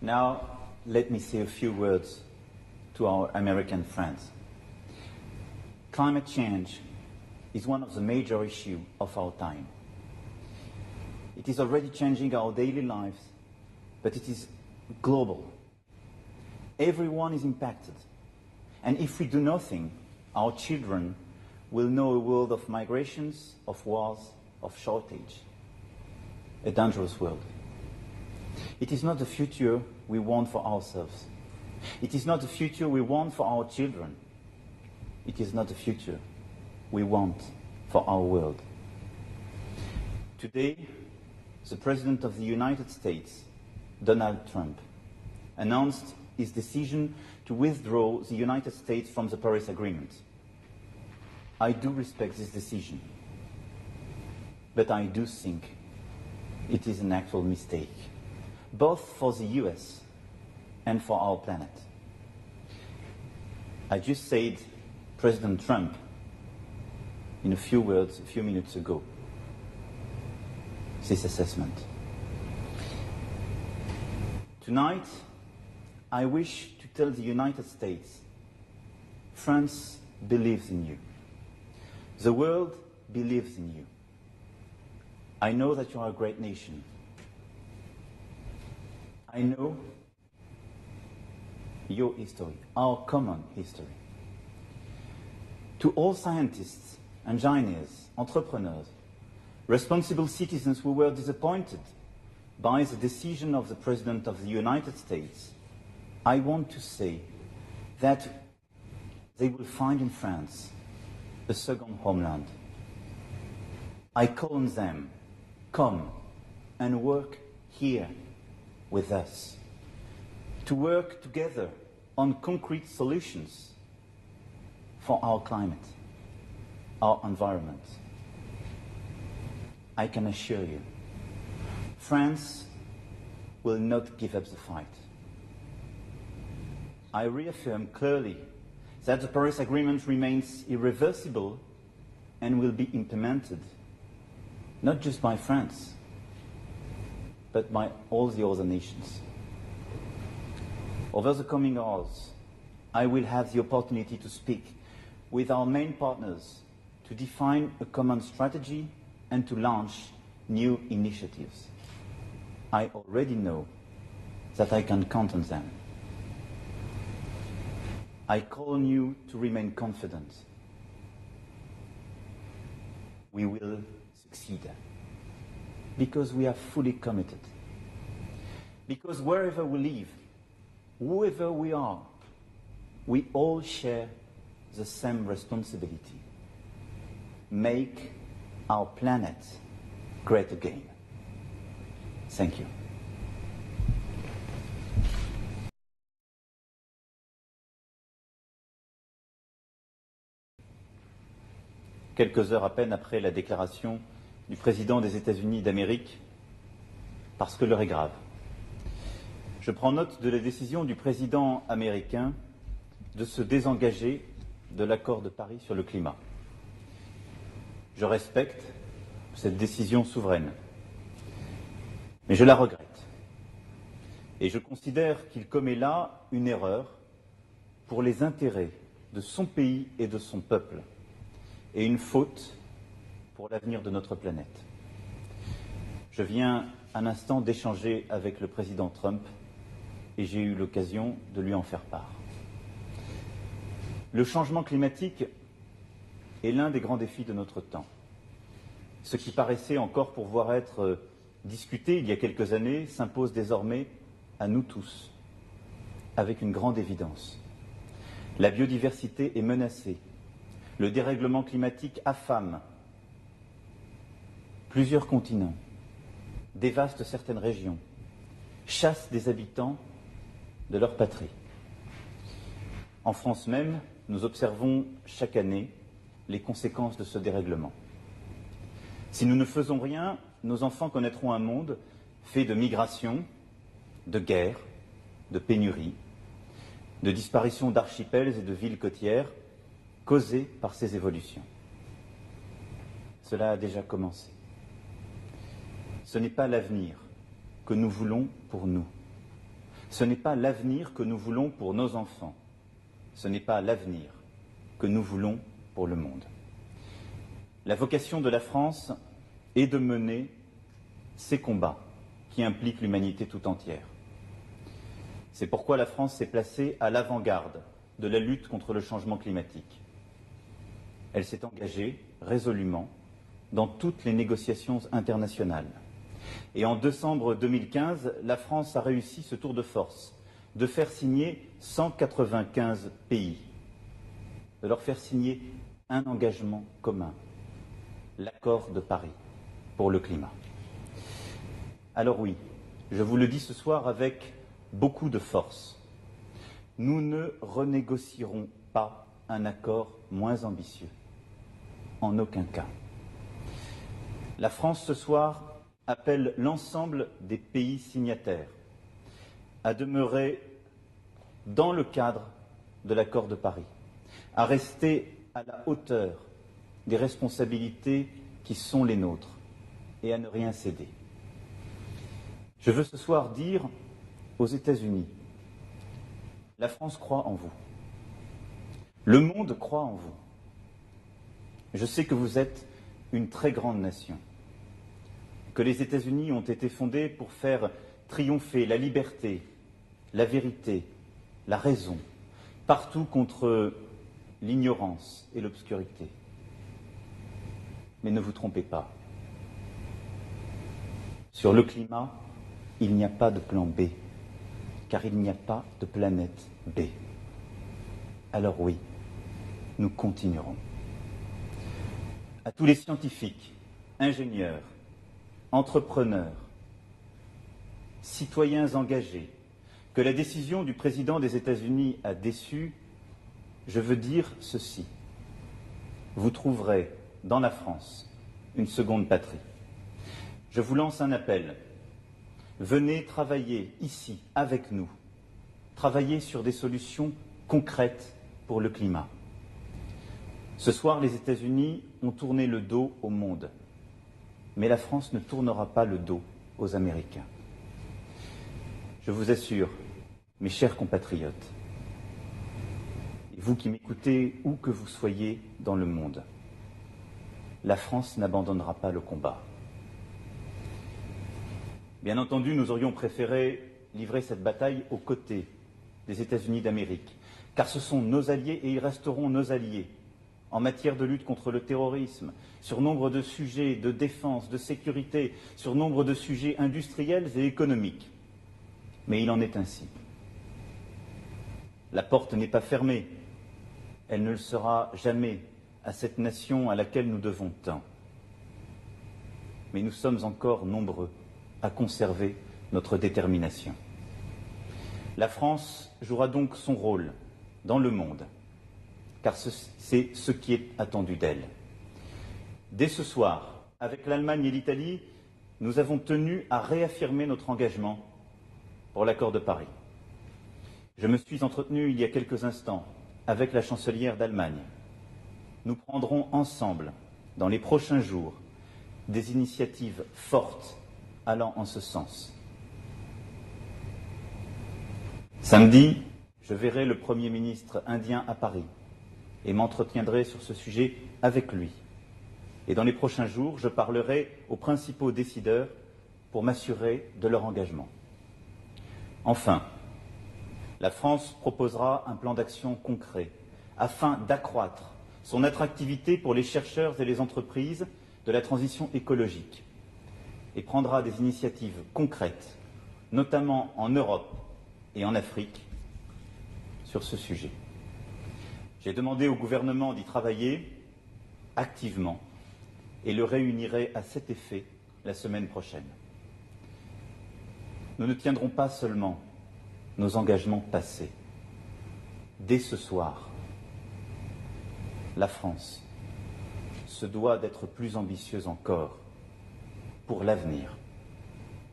Now, let me say a few words to our American friends. Climate change is one of the major issues of our time. It is already changing our daily lives, but it is global. Everyone is impacted. And if we do nothing, our children will know a world of migrations, of wars, of shortage. A dangerous world. It is not the future we want for ourselves. It is not the future we want for our children. It is not the future we want for our world. Today, the President of the United States, Donald Trump, announced his decision to withdraw the United States from the Paris Agreement. I do respect this decision, but I do think it is an actual mistake, both for the US and for our planet. I just said President Trump in a few words a few minutes ago, this assessment. Tonight, I wish to tell the United States, France believes in you. The world believes in you. I know that you are a great nation. I know your history, our common history. To all scientists, engineers, entrepreneurs, responsible citizens who were disappointed by the decision of the President of the United States, I want to say that they will find in France a second homeland. I call on them, come and work here with us, to work together on concrete solutions for our climate, our environment. I can assure you, France will not give up the fight. I reaffirm clearly that the Paris Agreement remains irreversible and will be implemented, not just by France, but by all the other nations. Over the coming hours, I will have the opportunity to speak with our main partners to define a common strategy and to launch new initiatives. I already know that I can count on them. I call on you to remain confident. We will succeed because we are fully committed. Because wherever we live, whoever we are, we all share the same responsibility. Make our planet great again. Thank you. Quelques heures à peine après la déclaration du président des États-Unis d'Amérique, parce que l'heure est grave. Je prends note de la décision du président américain de se désengager de l'accord de Paris sur le climat. Je respecte cette décision souveraine, mais je la regrette. Et je considère qu'il commet là une erreur pour les intérêts de son pays et de son peuple, et une faute pour l'avenir de notre planète. Je viens un instant d'échanger avec le président Trump et j'ai eu l'occasion de lui en faire part. Le changement climatique est l'un des grands défis de notre temps. Ce qui paraissait encore pouvoir être discuté il y a quelques années s'impose désormais à nous tous, avec une grande évidence. La biodiversité est menacée. Le dérèglement climatique affame plusieurs continents, dévaste certaines régions, chasse des habitants de leur patrie. En France même, nous observons chaque année les conséquences de ce dérèglement. Si nous ne faisons rien, nos enfants connaîtront un monde fait de migration, de guerres, de pénuries, de disparition d'archipels et de villes côtières causées par ces évolutions. Cela a déjà commencé. Ce n'est pas l'avenir que nous voulons pour nous. Ce n'est pas l'avenir que nous voulons pour nos enfants. Ce n'est pas l'avenir que nous voulons pour le monde. La vocation de la France est de mener ces combats qui impliquent l'humanité tout entière. C'est pourquoi la France s'est placée à l'avant-garde de la lutte contre le changement climatique. Elle s'est engagée résolument dans toutes les négociations internationales. Et en décembre 2015, la France a réussi ce tour de force, de faire signer 195 pays, de leur faire signer un engagement commun, l'accord de Paris pour le climat. Alors oui, je vous le dis ce soir avec beaucoup de force, nous ne renégocierons pas un accord moins ambitieux, en aucun cas. La France ce soir appelle l'ensemble des pays signataires à demeurer dans le cadre de l'accord de Paris, à rester à la hauteur des responsabilités qui sont les nôtres et à ne rien céder. Je veux ce soir dire aux États-Unis, la France croit en vous. Le monde croit en vous. Je sais que vous êtes une très grande nation, que les États-Unis ont été fondés pour faire triompher la liberté, la vérité, la raison, partout contre l'ignorance et l'obscurité. Mais ne vous trompez pas. Sur le climat, il n'y a pas de plan B, car il n'y a pas de planète B. Alors oui, nous continuerons. À tous les scientifiques, ingénieurs, entrepreneurs, citoyens engagés, que la décision du président des États-Unis a déçu, je veux dire ceci. Vous trouverez dans la France une seconde patrie. Je vous lance un appel. Venez travailler ici, avec nous. Travailler sur des solutions concrètes pour le climat. Ce soir, les États-Unis ont tourné le dos au monde. Mais la France ne tournera pas le dos aux Américains. Je vous assure, mes chers compatriotes, et vous qui m'écoutez où que vous soyez dans le monde, la France n'abandonnera pas le combat. Bien entendu, nous aurions préféré livrer cette bataille aux côtés des États-Unis d'Amérique, car ce sont nos alliés et ils resteront nos alliés en matière de lutte contre le terrorisme, sur nombre de sujets de défense, de sécurité, sur nombre de sujets industriels et économiques. Mais il en est ainsi. La porte n'est pas fermée. Elle ne le sera jamais à cette nation à laquelle nous devons tant. Mais nous sommes encore nombreux à conserver notre détermination. La France jouera donc son rôle dans le monde, car c'est ce qui est attendu d'elle. Dès ce soir, avec l'Allemagne et l'Italie, nous avons tenu à réaffirmer notre engagement pour l'accord de Paris. Je me suis entretenu il y a quelques instants avec la chancelière d'Allemagne. Nous prendrons ensemble, dans les prochains jours, des initiatives fortes allant en ce sens. Samedi, je verrai le Premier ministre indien à Paris et m'entretiendrai sur ce sujet avec lui. Et dans les prochains jours, je parlerai aux principaux décideurs pour m'assurer de leur engagement. Enfin, la France proposera un plan d'action concret afin d'accroître son attractivité pour les chercheurs et les entreprises de la transition écologique et prendra des initiatives concrètes, notamment en Europe et en Afrique, sur ce sujet. J'ai demandé au gouvernement d'y travailler activement et le réunirai à cet effet la semaine prochaine. Nous ne tiendrons pas seulement nos engagements passés. Dès ce soir, la France se doit d'être plus ambitieuse encore pour l'avenir,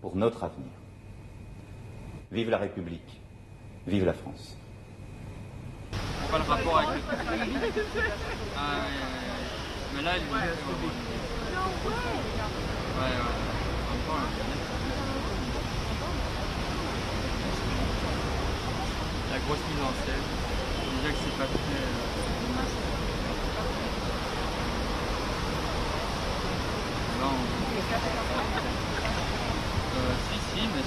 pour notre avenir. Vive la République, vive la France. Pas le rapport avec le mais là, il ouais, ouais. grosse mise en scène. Déjà que c'est pas très... Là, si, mais